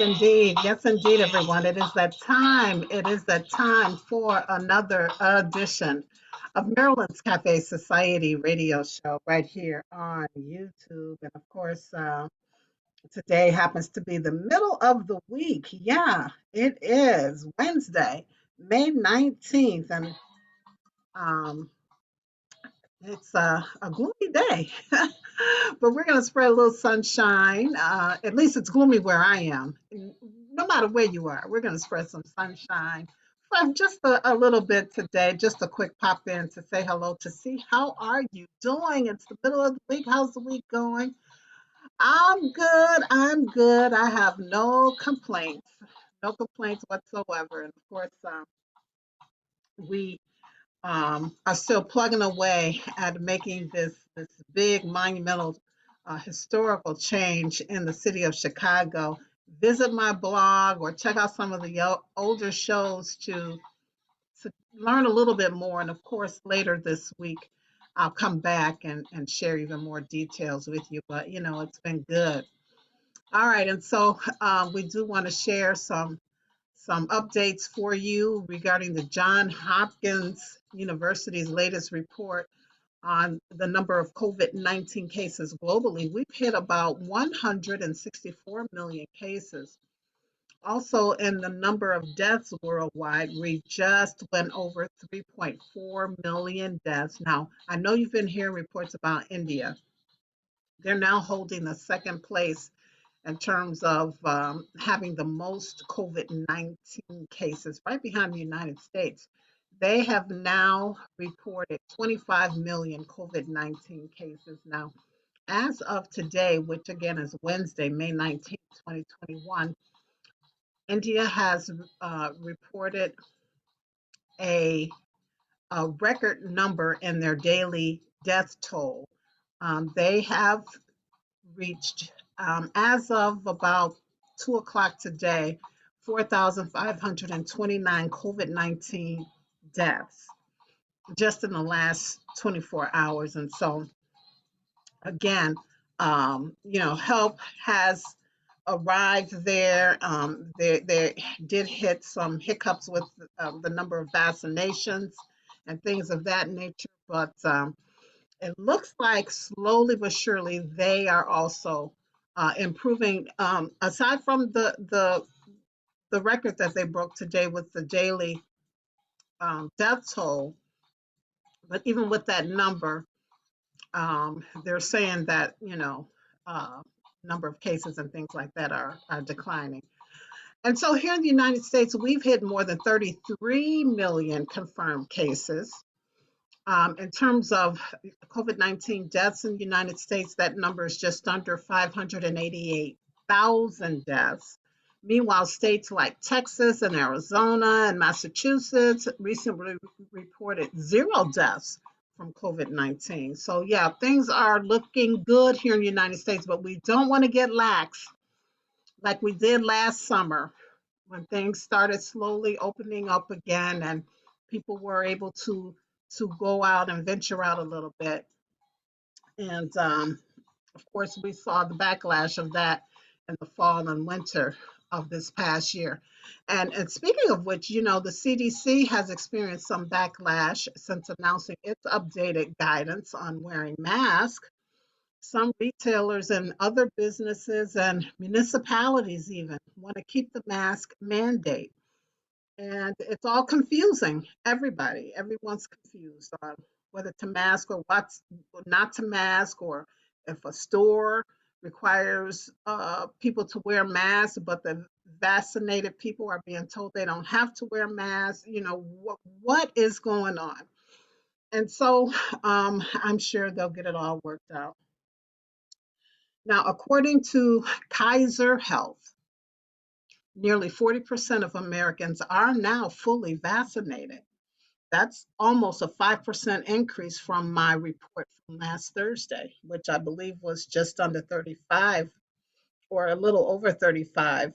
indeed. Yes, indeed, everyone. It is that time. It is that time for another edition of Maryland's Cafe Society radio show right here on YouTube. And of course, today happens to be the middle of the week. Yeah, it is Wednesday, May 19th. And um, it's a gloomy day, but we're going to spread a little sunshine. At least it's gloomy where I am. No matter where you are, we're going to spread some sunshine for just a little bit today. Just a quick pop in to say hello, to see how are you doing. It's the middle of the week. How's the week going? I'm good. I'm good. I have no complaints. No complaints whatsoever. And of course, we are still plugging away at making this big monumental historical change in the city of Chicago. Visit my blog or check out some of the older shows to learn a little bit more. And of course, later this week, I'll come back and share even more details with you. But it's been good. All right, and so we do want to share some updates for you regarding the Johns Hopkins University's latest report on the number of COVID-19 cases globally. We've hit about 164 million cases. Also, in the number of deaths worldwide, we just went over 3.4 million deaths. Now, I know you've been hearing reports about India. They're now holding the second place in terms of having the most COVID-19 cases, right behind the United States. They have now reported 25 million COVID-19 cases. Now, as of today, which again is Wednesday, May 19th, 2021, India has reported a, a record number in their daily death toll. They have reached, as of about 2 o'clock today, 4,529 COVID-19 deaths just in the last 24 hours. And so, again, help has arrived there. They did hit some hiccups with the number of vaccinations and things of that nature, but it looks like slowly but surely they are also improving. Aside from the record that they broke today with the daily death toll, but even with that number, they're saying that number of cases and things like that are declining. And so here in the United States, we've hit more than 33 million confirmed cases. In terms of COVID-19 deaths in the United States, that number is just under 588,000 deaths. Meanwhile, states like Texas and Arizona and Massachusetts recently reported 0 deaths from COVID-19. So yeah, things are looking good here in the United States, but we don't want to get lax like we did last summer when things started slowly opening up again and people were able to go out and venture out a little bit. And of course, we saw the backlash of that in the fall and winter of this past year. And speaking of which, the CDC has experienced some backlash since announcing its updated guidance on wearing masks. Some retailers and other businesses and municipalities even want to keep the mask mandate. And it's all confusing. Everyone's confused on whether to mask or what's not to mask, or if a store requires people to wear masks, but the vaccinated people are being told they don't have to wear masks. What is going on? And so I'm sure they'll get it all worked out. Now, according to Kaiser Health, nearly 40% of Americans are now fully vaccinated. That's almost a 5% increase from my report from last Thursday, which I believe was just under 35 or a little over 35%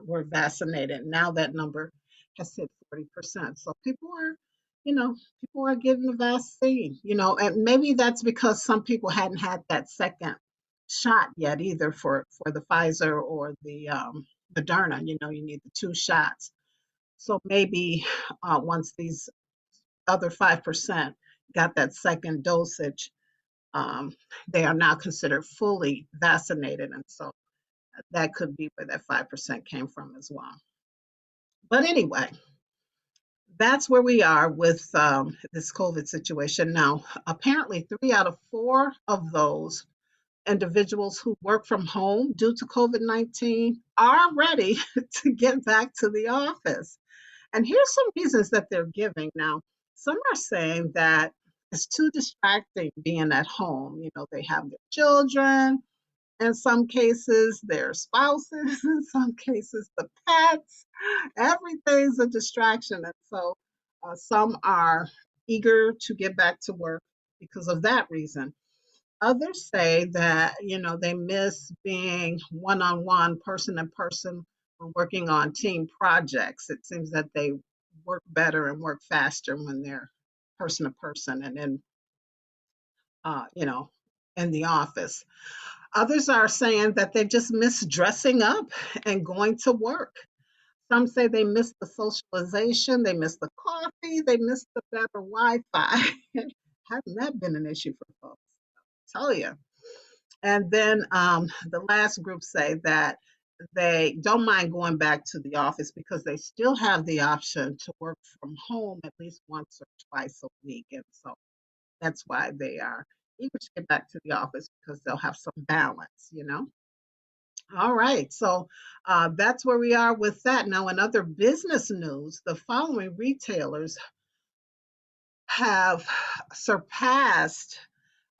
were vaccinated. Now that number has hit 40%. So people are getting the vaccine, and maybe that's because some people hadn't had that second shot yet either for the Pfizer or the Moderna. You need the two shots. So maybe once these other 5% got that second dosage, um, they are now considered fully vaccinated, and so that could be where that 5% came from as well. But anyway, that's where we are with this COVID situation. Now, apparently, 3 out of 4 of those individuals who work from home due to COVID-19 are ready to get back to the office. And here's some reasons that they're giving. Now, some are saying that it's too distracting being at home. They have their children, in some cases, their spouses, in some cases, the pets. Everything's a distraction. And so some are eager to get back to work because of that reason. Others say that, they miss being one on one, person to person, when working on team projects. It seems that they work better and work faster when they're person to person and in, uh, you know, in the office. Others are saying that they just miss dressing up and going to work. Some say they miss the socialization, they miss the coffee, they miss the better Wi Fi. Hasn't that been an issue for folks? I tell you. And then the last group say that they don't mind going back to the office because they still have the option to work from home at least once or twice a week. And so that's why they are eager to get back to the office because they'll have some balance. All right, so that's where we are with that. Now, in other business news, the following retailers have surpassed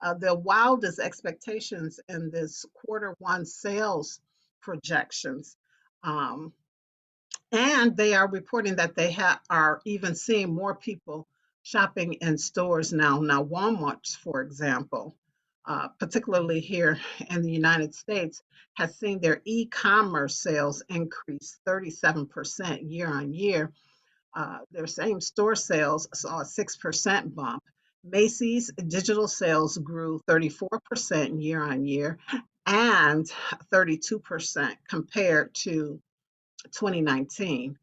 the wildest expectations in this quarter 1 sales projections. Um, and they are reporting that they are even seeing more people shopping in stores now. Now, Walmart, for example, particularly here in the United States, has seen their e-commerce sales increase 37% year on year. Their same store sales saw a 6% bump. Macy's digital sales grew 34% year on year and 32% compared to 2019.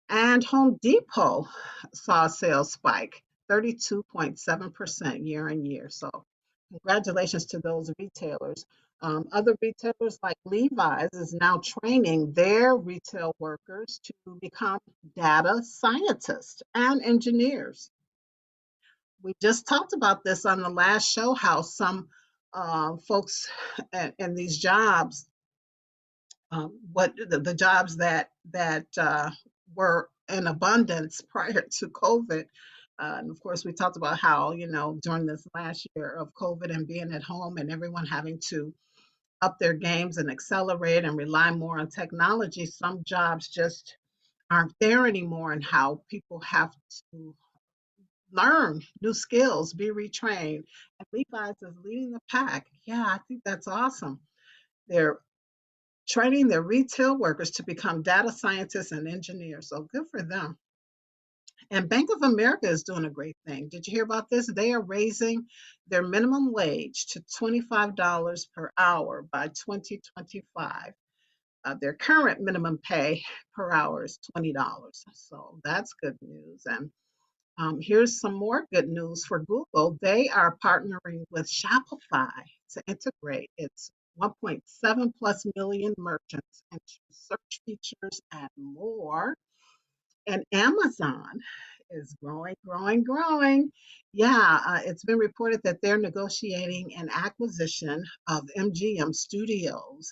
And Home Depot saw a sales spike 32.7% year on year. So, congratulations to those retailers. Other retailers like Levi's is now training their retail workers to become data scientists and engineers. We just talked about this on the last show, how some folks in these jobs, what the jobs that were in abundance prior to COVID. And of course, we talked about how, during this last year of COVID and being at home and everyone having to up their games and accelerate and rely more on technology, some jobs just aren't there anymore, and how people have to learn new skills, be retrained. And Levi's is leading the pack. Yeah, I think that's awesome. They're training their retail workers to become data scientists and engineers. So good for them. And Bank of America is doing a great thing. Did you hear about this? They are raising their minimum wage to $25 per hour by 2025. Their current minimum pay per hour is $20. So that's good news. And here's some more good news for Google. They are partnering with Shopify to integrate its 1.7 plus million merchants into search features and more. And Amazon is growing, growing, growing. Yeah, it's been reported that they're negotiating an acquisition of MGM Studios.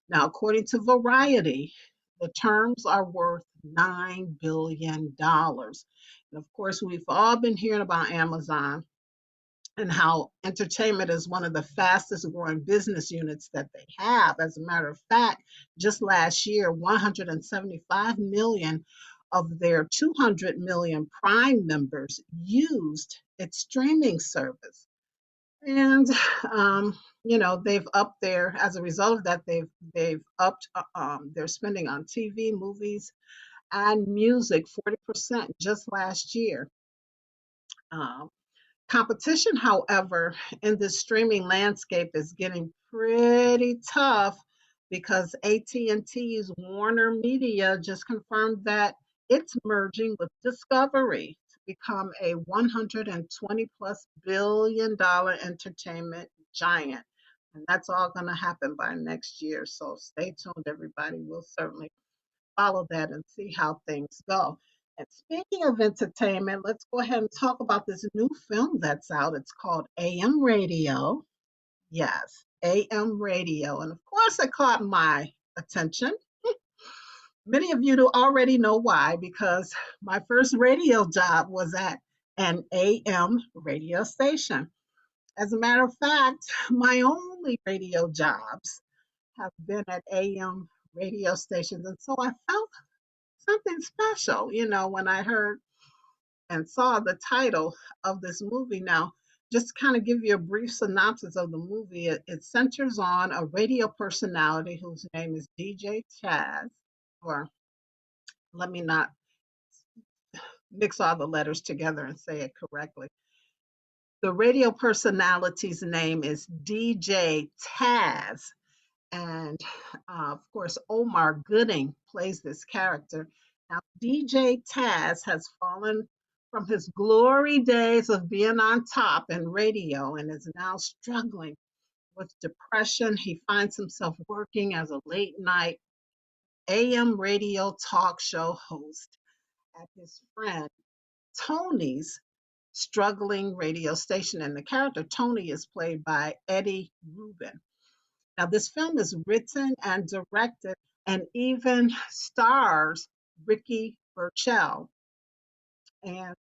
Now, according to Variety, the terms are worth $9 billion. And of course, we've all been hearing about Amazon and how entertainment is one of the fastest growing business units that they have. As a matter of fact, just last year, 175 million of their 200 million Prime members used its streaming service. And they've upped as a result of that, they've upped their spending on TV, movies, and music 40% just last year. Um, Competition, however, in this streaming landscape is getting pretty tough because AT&T's Warner Media just confirmed that it's merging with Discovery to become a 120 plus billion-dollar entertainment giant. And that's all going to happen by next year. So stay tuned, everybody. We'll certainly follow that and see how things go. And speaking of entertainment, let's go ahead and talk about this new film that's out. It's called AM Radio. Yes, AM Radio. And of course, it caught my attention. Many of you do already know why, because my first radio job was at an AM radio station. As a matter of fact, my only radio jobs have been at AM radio stations. And so I felt something special, when I heard and saw the title of this movie. Now, just to kind of give you a brief synopsis of the movie, it centers on a radio personality whose name is DJ Chaz, or let me not mix all the letters together and say it correctly. The radio personality's name is DJ Taz, and of course, Omar Gooding plays this character. Now, DJ Taz has fallen from his glory days of being on top in radio and is now struggling with depression. He finds himself working as a late night AM radio talk show host at his friend Tony's struggling radio station. And the character Tony is played by Eddie Rubin. Now, this film is written and directed and even stars Ricky Burchell. And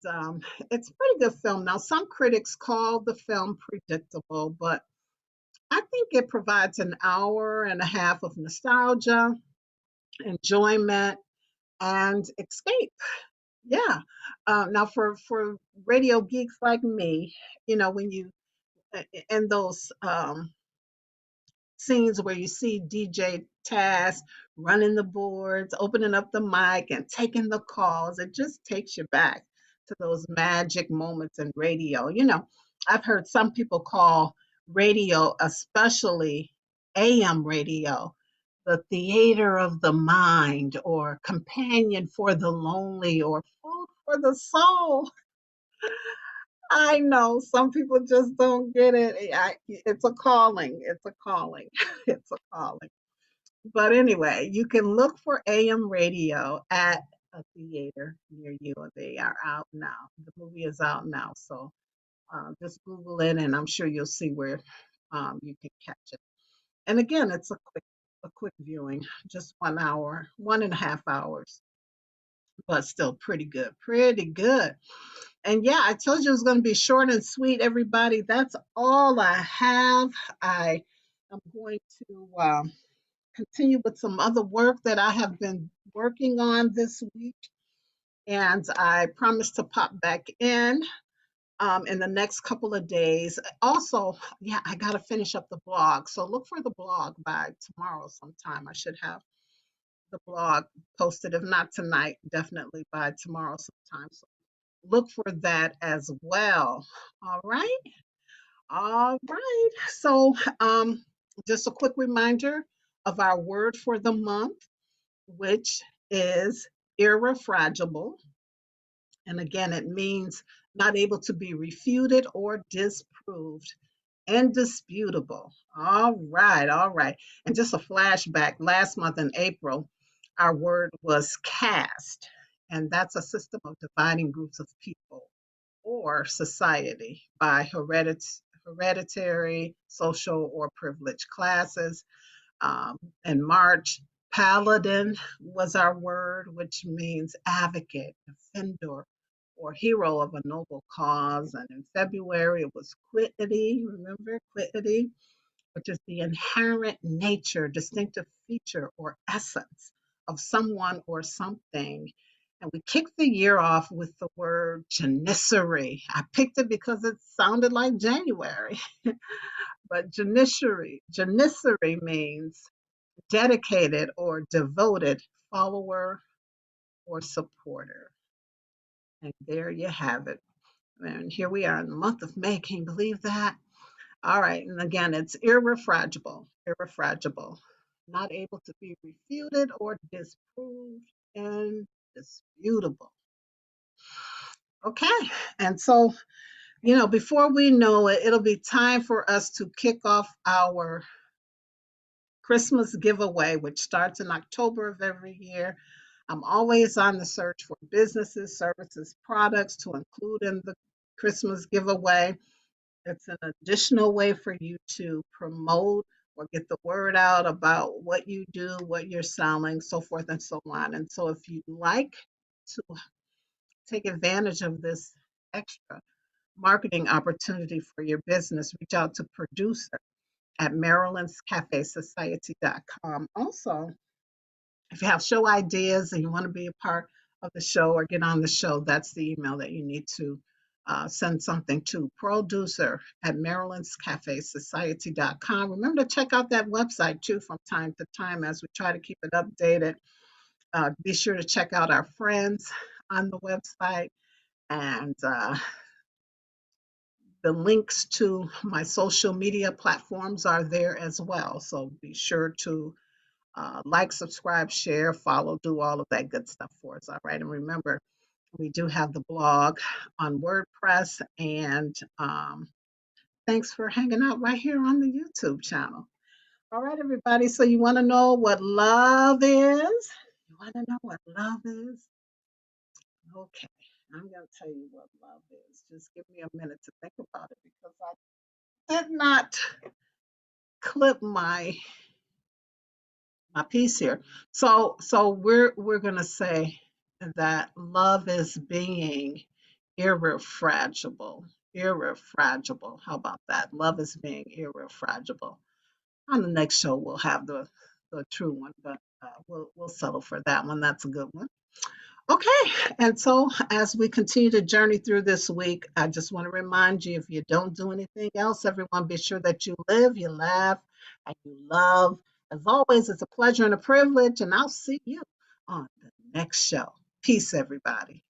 it's a pretty good film. Now, some critics call the film predictable, but I think it provides an hour and a half of nostalgia, enjoyment, and escape. Yeah. Now, for radio geeks like me, when you in those scenes where you see DJ Taz running the boards, opening up the mic, and taking the calls. It just takes you back to those magic moments in radio. I've heard some people call radio, especially AM radio, the theater of the mind, or companion for the lonely, or food for the soul. I know some people just don't get it. It's a calling. It's a calling. It's a calling. But anyway, you can look for AM radio at a theater near you. They are out now. The movie is out now. So just Google it, and I'm sure you'll see where you can catch it. And again, it's a quick viewing, just 1 hour, 1.5 hours, but still pretty good. Pretty good. And yeah, I told you it was going to be short and sweet, everybody. That's all I have. I am going to continue with some other work that I have been working on this week. And I promise to pop back in the next couple of days. Also, yeah, I got to finish up the blog. So look for the blog by tomorrow sometime. I should have the blog posted, if not tonight, definitely by tomorrow sometime. So look for that as well. All right. All right. So, just a quick reminder of our word for the month, which is irrefragable. And again, it means not able to be refuted or disproved. Indisputable. All right. All right. And just a flashback, last month in April, our word was caste. And that's a system of dividing groups of people or society by hereditary, social, or privileged classes. In March, paladin was our word, which means advocate, defender, or hero of a noble cause. And in February, it was quiddity. Remember quiddity, which is the inherent nature, distinctive feature, or essence of someone or something. And we kicked the year off with the word janissary. I picked it because it sounded like January, but janissary means dedicated or devoted follower or supporter. And there you have it. And here we are in the month of May. Can you believe that? All right. And again, it's irrefragable, irrefragable, not able to be refuted or disproved, and disputable. Okay. And so, before we know it, it'll be time for us to kick off our Christmas giveaway, which starts in October of every year. I'm always on the search for businesses, services, products to include in the Christmas giveaway. It's an additional way for you to promote or get the word out about what you do, what you're selling, so forth and so on. And so, if you'd like to take advantage of this extra marketing opportunity for your business, reach out to producer at marilynscafesociety.com. Also, if you have show ideas and you want to be a part of the show or get on the show, that's the email that you need to send something to producer at marilynscafesociety.com. Remember to check out that website too from time to time as we try to keep it updated. Be sure to check out our friends on the website, and the links to my social media platforms are there as well. So be sure to like, subscribe, share, follow, do all of that good stuff for us. All right. And remember, we do have the blog on WordPress. And thanks for hanging out right here on the YouTube channel. All right, everybody. So, you want to know what love is? You want to know what love is? Okay. I'm going to tell you what love is. Just give me a minute to think about it because I did not clip my piece here. So we're gonna say that love is being irrefragable. Irrefragable. How about that? Love is being irrefragable. On the next show, we'll have the true one, but we'll settle for that one. That's a good one. Okay, and so as we continue to journey through this week, I just want to remind you if you don't do anything else, everyone, be sure that you live, you laugh, and you love. As always, it's a pleasure and a privilege, and I'll see you on the next show. Peace, everybody.